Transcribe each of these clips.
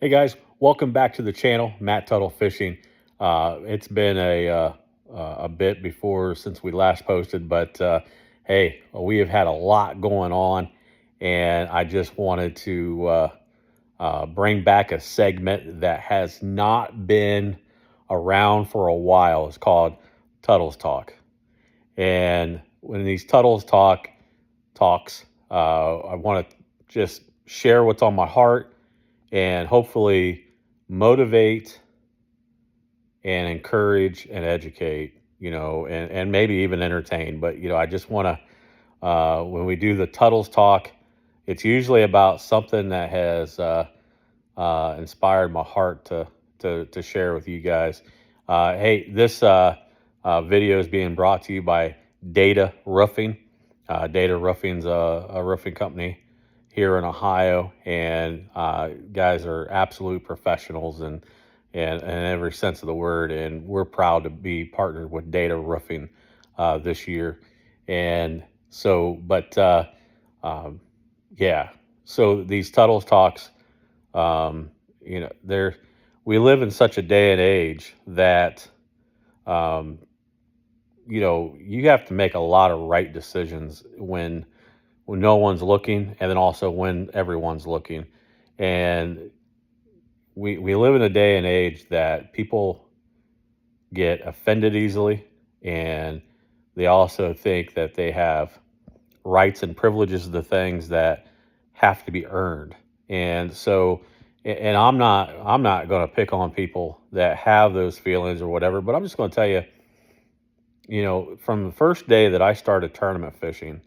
Hey guys, welcome back to the channel, Matt Tuttle Fishing. It's been a bit before since we last posted, but hey, we have had a lot going on, and I just wanted to bring back a segment that has not been around for a while. It's called Tuttle's Talk, and when these Tuttle's talks, I want to just share what's on my heart and hopefully motivate and encourage and educate, and maybe even entertain. But, I just want to, when we do the Tuttles talk, it's usually about something that has inspired my heart to share with you guys. Hey, this video is being brought to you by Data Roofing. Data Roofing's a roofing company here in Ohio, and guys are absolute professionals and in every sense of the word. And we're proud to be partnered with Data Roofing this year. And so, but yeah, so these Tuttles talks, they're we live in such a day and age that um, you have to make a lot of right decisions when no one's looking, and then also when everyone's looking. And we live in a day and age that people get offended easily, and they also think that they have rights and privileges to things that have to be earned. And so, and I'm not going to pick on people that have those feelings or whatever, but I'm just going to tell you, from the first day that I started tournament fishing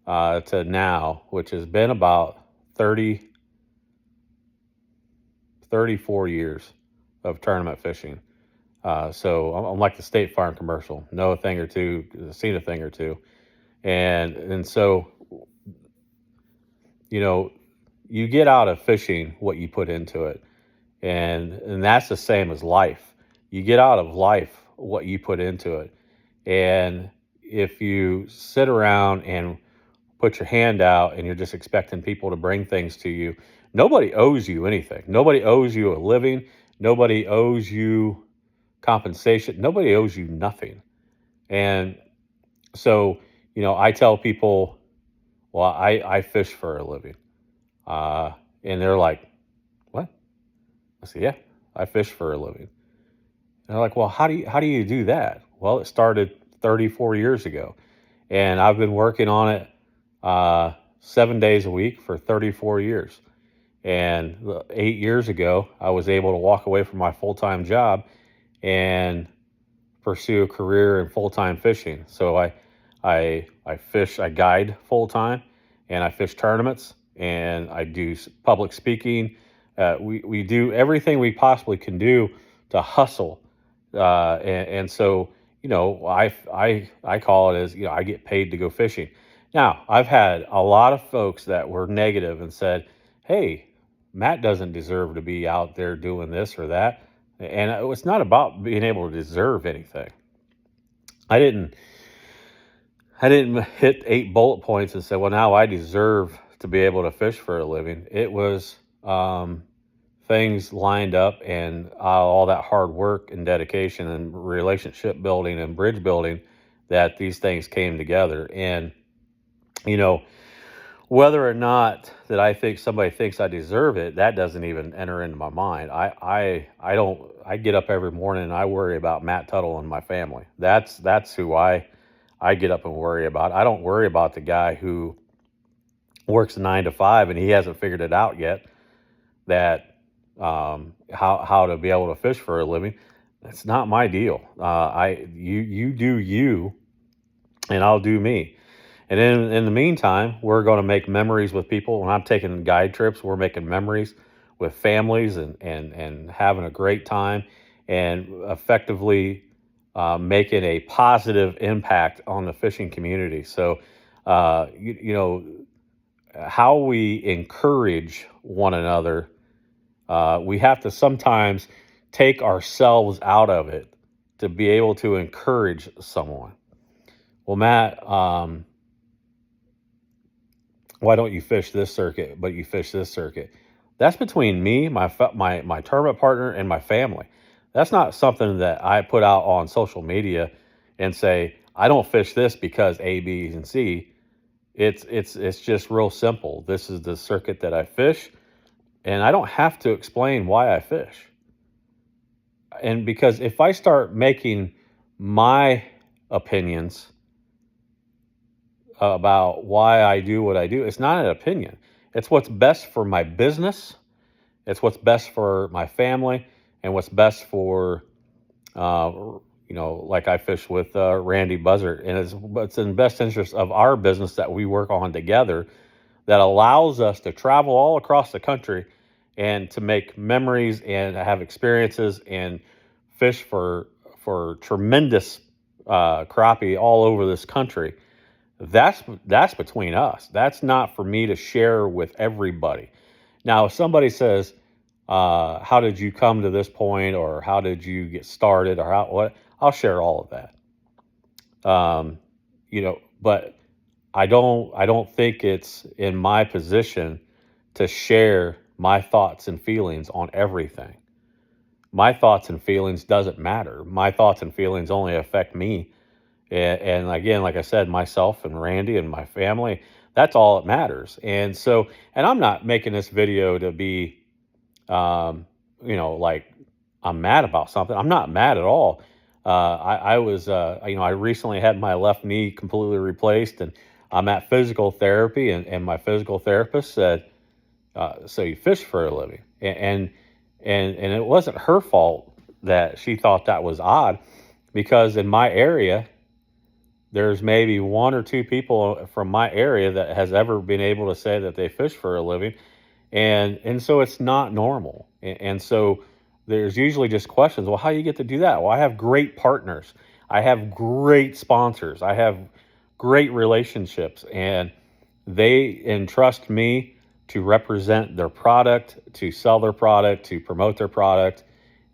to now, which has been about 34 years of tournament fishing. So I'm like the State Farm commercial, know a thing or two, seen a thing or two. And so, you know, you get out of fishing what you put into it. And that's the same as life. You get out of life what you put into it. And if you sit around and put your hand out and you're just expecting people to bring things to you, nobody owes you anything. Nobody owes you a living. Nobody owes you compensation. Nobody owes you nothing. And so, I tell people, well, I fish for a living. And they're like, what? I say, yeah, I fish for a living. And they're like, well, how do you do that? Well, it started 34 years ago, and I've been working on it 7 days a week for 34 years. And 8 years ago, I was able to walk away from my full time job and pursue a career in full time fishing. So I fish, I guide full time, and I fish tournaments, and I do public speaking. We do everything we possibly can do to hustle, and so I call it as I get paid to go fishing. Now I've had a lot of folks that were negative and said, "Hey, Matt doesn't deserve to be out there doing this or that." And it's not about being able to deserve anything. I didn't I didn't hit 8 bullet points and say, well, now I deserve to be able to fish for a living. It was things lined up, and all that hard work and dedication and relationship building and bridge building that these things came together. And, you know, whether or not that I think somebody thinks I deserve it, that doesn't even enter into my mind. I don't. I get up every morning and I worry about Matt Tuttle and my family. That's who I get up and worry about. I don't worry about the guy who works 9 to 5 and he hasn't figured it out yet that how to be able to fish for a living. That's not my deal. You do you, and I'll do me. And then in the meantime, we're going to make memories with people. When I'm taking guide trips, we're making memories with families and having a great time and effectively making a positive impact on the fishing community. So, how we encourage one another, we have to sometimes take ourselves out of it to be able to encourage someone. Well, Matt, why don't you fish this circuit, but you fish this circuit? That's between me, my tournament partner, and my family. That's not something that I put out on social media and say, I don't fish this because A, B, and C. It's just real simple. This is the circuit that I fish, and I don't have to explain why I fish. And because if I start making my opinions about why I do what I do, it's not an opinion. It's what's best for my business. It's what's best for my family, and what's best for, uh, like I fish with Randy Buzzard, and it's in the best interest of our business that we work on together, that allows us to travel all across the country and to make memories and have experiences and fish for tremendous crappie all over this country. That's between us. That's not for me to share with everybody. Now, if somebody says, "How did you come to this point?" or "How did you get started?" or what, I'll share all of that. But I don't think it's in my position to share my thoughts and feelings on everything. My thoughts and feelings doesn't matter. My thoughts and feelings only affect me. And again, like I said, myself and Randy and my family, that's all that matters. And I'm not making this video to be, like I'm mad about something. I'm not mad at all. I recently had my left knee completely replaced, and I'm at physical therapy, and my physical therapist said, "So you fish for a living?" And it wasn't her fault that she thought that was odd, because in my area, there's maybe one or two people from my area that has ever been able to say that they fish for a living, and so it's not normal. And so there's usually just questions. Well, how do you get to do that? Well, I have great partners. I have great sponsors. I have great relationships, and they entrust me to represent their product, to sell their product, to promote their product,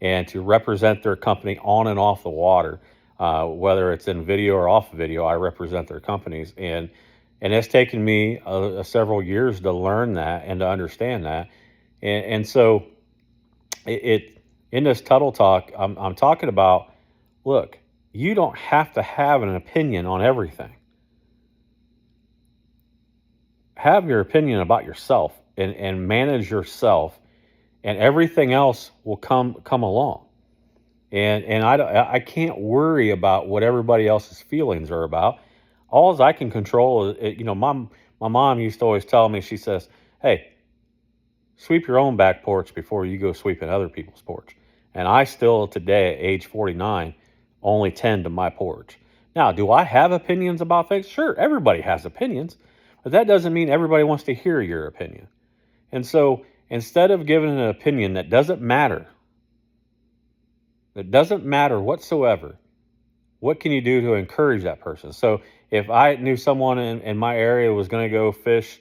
and to represent their company on and off the water. Whether it's in video or off video, I represent their companies, and it's taken me several years to learn that and to understand that. And so it in this Tuttle Talk, I'm talking about, look, you don't have to have an opinion on everything. Have your opinion about yourself, and manage yourself, and everything else will come along. And I can't worry about what everybody else's feelings are about. All I can control is, my mom used to always tell me, she says, "Hey, sweep your own back porch before you go sweeping other people's porch." And I still today, at age 49, only tend to my porch. Now, do I have opinions about things? Sure, everybody has opinions, but that doesn't mean everybody wants to hear your opinion. And so instead of giving an opinion that doesn't matter whatsoever, what can you do to encourage that person? So if I knew someone in my area was going to go fish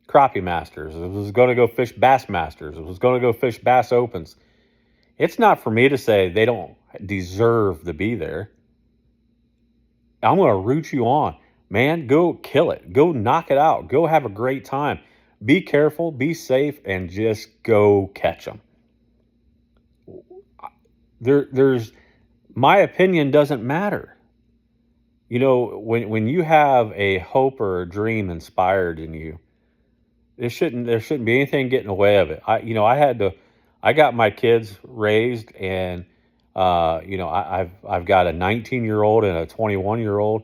crappie masters, it was going to go fish bass masters, it was going to go fish bass opens, it's not for me to say they don't deserve to be there. I'm going to root you on. Man, go kill it. Go knock it out. Go have a great time. Be careful, be safe, and just go catch them. There's my opinion doesn't matter. When you have a hope or a dream inspired in you, there shouldn't be anything getting in the way of it. I got my kids raised, and I've got a 19-year-old and a 21-year-old,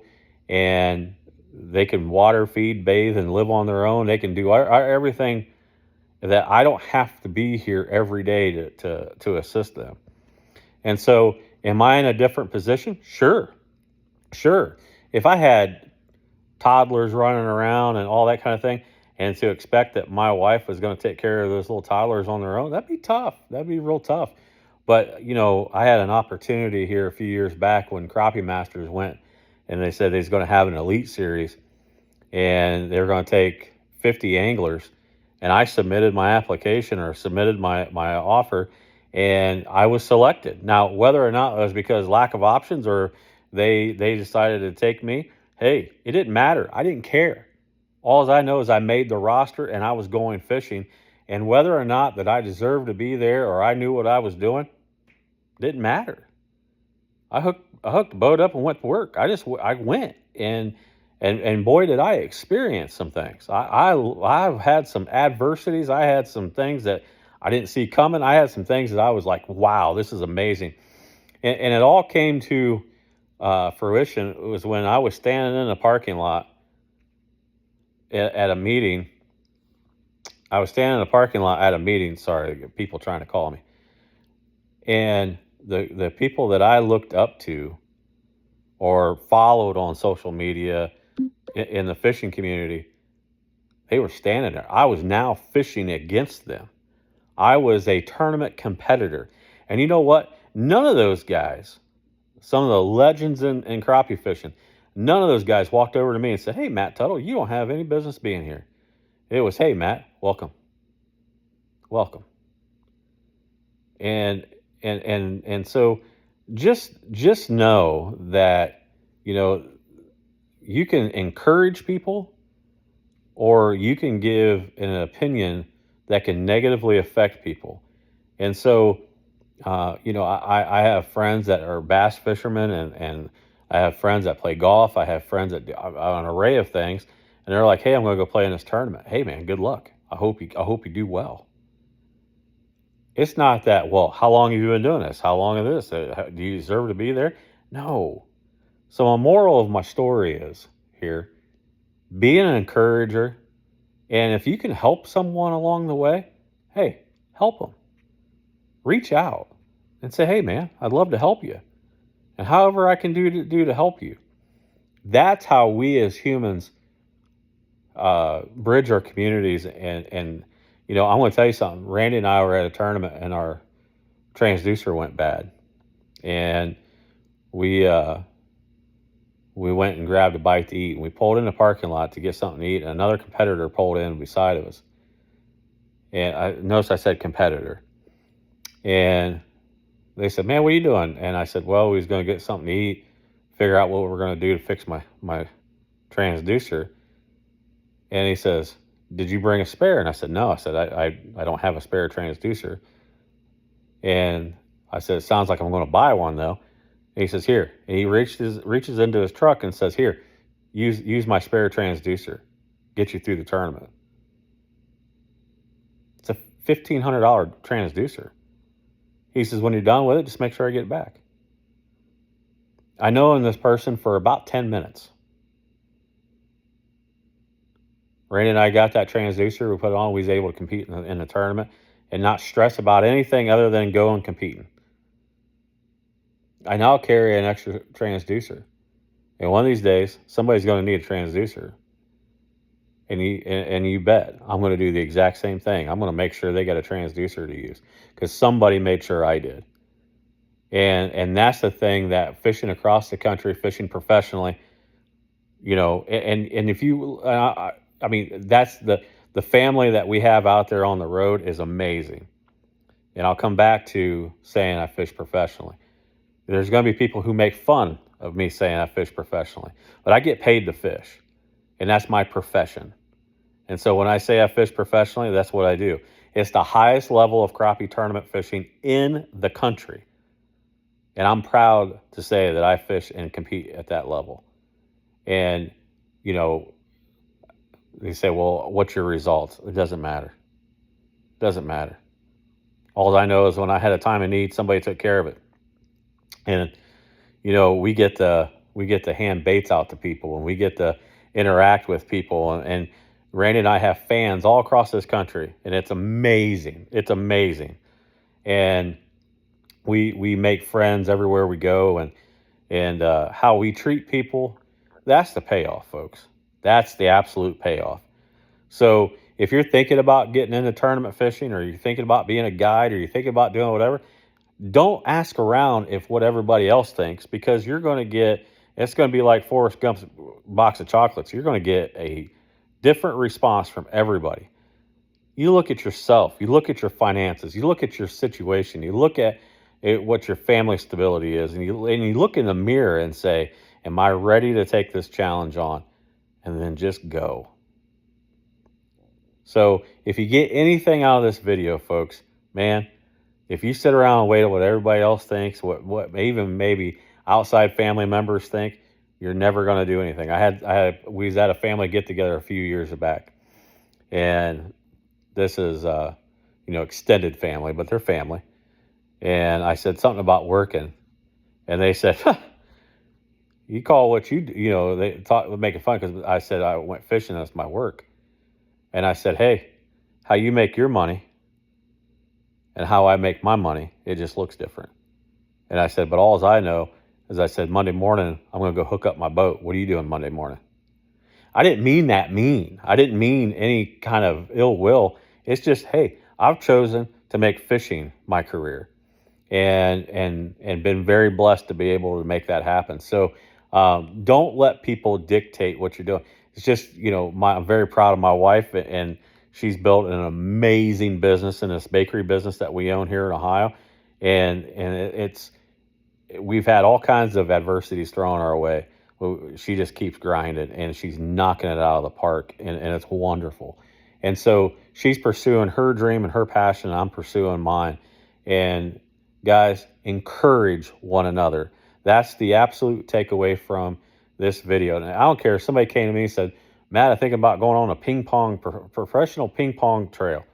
and they can water, feed, bathe, and live on their own. They can do everything that I don't have to be here every day to assist them. And so, am I in a different position? Sure. Sure. If I had toddlers running around and all that kind of thing, and to expect that my wife was going to take care of those little toddlers on their own, that'd be tough. That'd be real tough. But, I had an opportunity here a few years back when Crappie Masters went, and they said they was going to have an elite series, and they were going to take 50 anglers. And I submitted my application, or submitted my offer, and I was selected. Now, whether or not it was because lack of options, or they decided to take me, hey, it didn't matter. I didn't care. All I know is I made the roster, and I was going fishing, And whether or not that I deserved to be there or I knew what I was doing, didn't matter. I hooked the boat up and went to work. I went, and boy did I experience some things. I've had some adversities. I had some things that I didn't see coming. I had some things that I was like, wow, this is amazing. And it all came to fruition. It was when I was standing in a parking lot at a meeting. I was standing in a parking lot at a meeting. Sorry, people trying to call me. And the people that I looked up to or followed on social media in the fishing community, they were standing there. I was now fishing against them. I was a tournament competitor. And you know what? None of those guys, some of the legends in crappie fishing, none of those guys walked over to me and said, "Hey, Matt Tuttle, you don't have any business being here." It was, "Hey, Matt, welcome. Welcome." And so just know that, you can encourage people or you can give an opinion that can negatively affect people. And so, I have friends that are bass fishermen, and I have friends that play golf. I have friends that do an array of things, and they're like, "Hey, I'm going to go play in this tournament. Hey, man, good luck. I hope you do well." It's not that, well, how long have you been doing this? How long is this? Do you deserve to be there? No. So, a moral of my story is here: be an encourager, and if you can help someone along the way, hey, help them. Reach out and say, "Hey, man, I'd love to help you, and however I can do to help you." That's how we as humans bridge our communities. And I'm going to tell you something. Randy and I were at a tournament, and our transducer went bad, and we went and grabbed a bite to eat, and we pulled in the parking lot to get something to eat, and another competitor pulled in beside of us. And I noticed I said competitor, and they said, "Man, what are you doing?" And I said, "Well, we was going to get something to eat, figure out what we're going to do to fix my transducer." And he says, "Did you bring a spare?" And I said, "No." I said, I don't have a spare transducer. And I said, "It sounds like I'm going to buy one, though." And he says, "Here." And he reaches into his truck and says, "Here, use my spare transducer. Get you through the tournament." It's a $1,500 transducer. He says, "When you're done with it, just make sure I get it back." I know this person for about 10 minutes. Randy and I got that transducer. We put it on. We was able to compete in the tournament and not stress about anything other than going competing. I now carry an extra transducer. And one of these days, somebody's going to need a transducer. And you bet I'm going to do the exact same thing. I'm going to make sure they got a transducer to use because somebody made sure I did. And that's the thing, that fishing across the country, fishing professionally, and if you, I mean, that's the family that we have out there on the road is amazing. And I'll come back to saying I fish professionally. There's going to be people who make fun of me saying I fish professionally, but I get paid to fish, and that's my profession. And so when I say I fish professionally, that's what I do. It's the highest level of crappie tournament fishing in the country. And I'm proud to say that I fish and compete at that level. And, they say, "Well, what's your results?" It doesn't matter. It doesn't matter. All I know is when I had a time of need, somebody took care of it. And, we get to hand baits out to people, and we get to interact with people. And Randy and I have fans all across this country, and it's amazing. It's amazing. And we make friends everywhere we go, and how we treat people, that's the payoff, folks. That's the absolute payoff. So if you're thinking about getting into tournament fishing, or you're thinking about being a guide, or you're thinking about doing whatever, don't ask around if what everybody else thinks, because it's going to be like Forrest Gump's box of chocolates. You're going to get a different response from everybody. You look at yourself, you look at your finances, you look at your situation, you look at what your family stability is, and you look in the mirror and say, "Am I ready to take this challenge on?" And then just go. So if you get anything out of this video, folks, man, if you sit around and wait on what everybody else thinks, what even maybe outside family members think, you're never going to do anything. We was at a family get together a few years back, and this is extended family, but they're family. And I said something about working, and they said, huh, "You call what you do?" They thought making fun because I said I went fishing. That's my work. And I said, "Hey, how you make your money and how I make my money, it just looks different." And I said, "But all I know is," I said, "Monday morning, I'm going to go hook up my boat. What are you doing Monday morning?" I didn't mean that mean. I didn't mean any kind of ill will. It's just, hey, I've chosen to make fishing my career, and been very blessed to be able to make that happen. So don't let people dictate what you're doing. It's just, I'm very proud of my wife, and she's built an amazing business in this bakery business that we own here in Ohio. And we've had all kinds of adversities thrown our way. She just keeps grinding, and she's knocking it out of the park, and it's wonderful. And so she's pursuing her dream and her passion, and I'm pursuing mine. And guys, encourage one another. That's the absolute takeaway from this video. And I don't care if somebody came to me and said, "Matt, I think about going on a professional ping pong trail."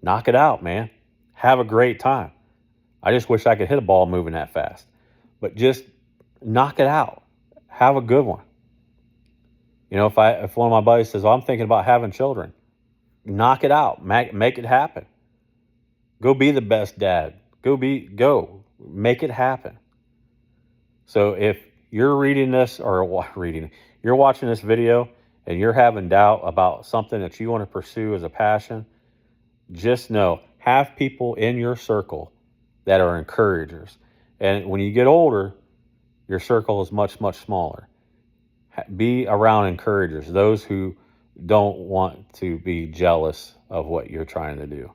Knock it out, man. Have a great time. I just wish I could hit a ball moving that fast. But just knock it out. Have a good one. If one of my buddies says, "Well, I'm thinking about having children," knock it out. Make it happen. Go be the best dad. Go. Make it happen. So if you're reading this you're watching this video and you're having doubt about something that you want to pursue as a passion, just know, have people in your circle that are encouragers. And when you get older, your circle is much, much smaller. Be around encouragers, those who don't want to be jealous of what you're trying to do.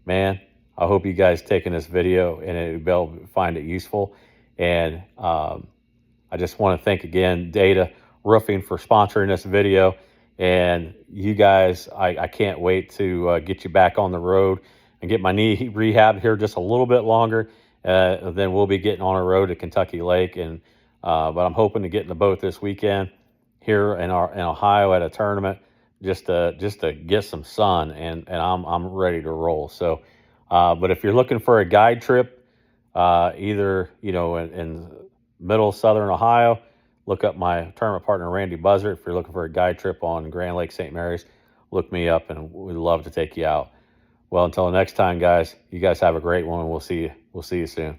Man, I hope you guys taking this video and find it useful. And I just want to thank again Data Roofing for sponsoring this video. And you guys, I can't wait to get you back on the road and get my knee rehab here just a little bit longer. Then we'll be getting on a road to Kentucky Lake. But I'm hoping to get in the boat this weekend here in Ohio at a tournament, just to get some sun, and I'm ready to roll. So, but if you're looking for a guide trip, either in middle southern Ohio, look up my tournament partner Randy Buzzard. If you're looking for a guide trip on Grand Lake St. Mary's, look me up, and we'd love to take you out. Well, until next time, guys, you guys have a great one. We'll see you soon.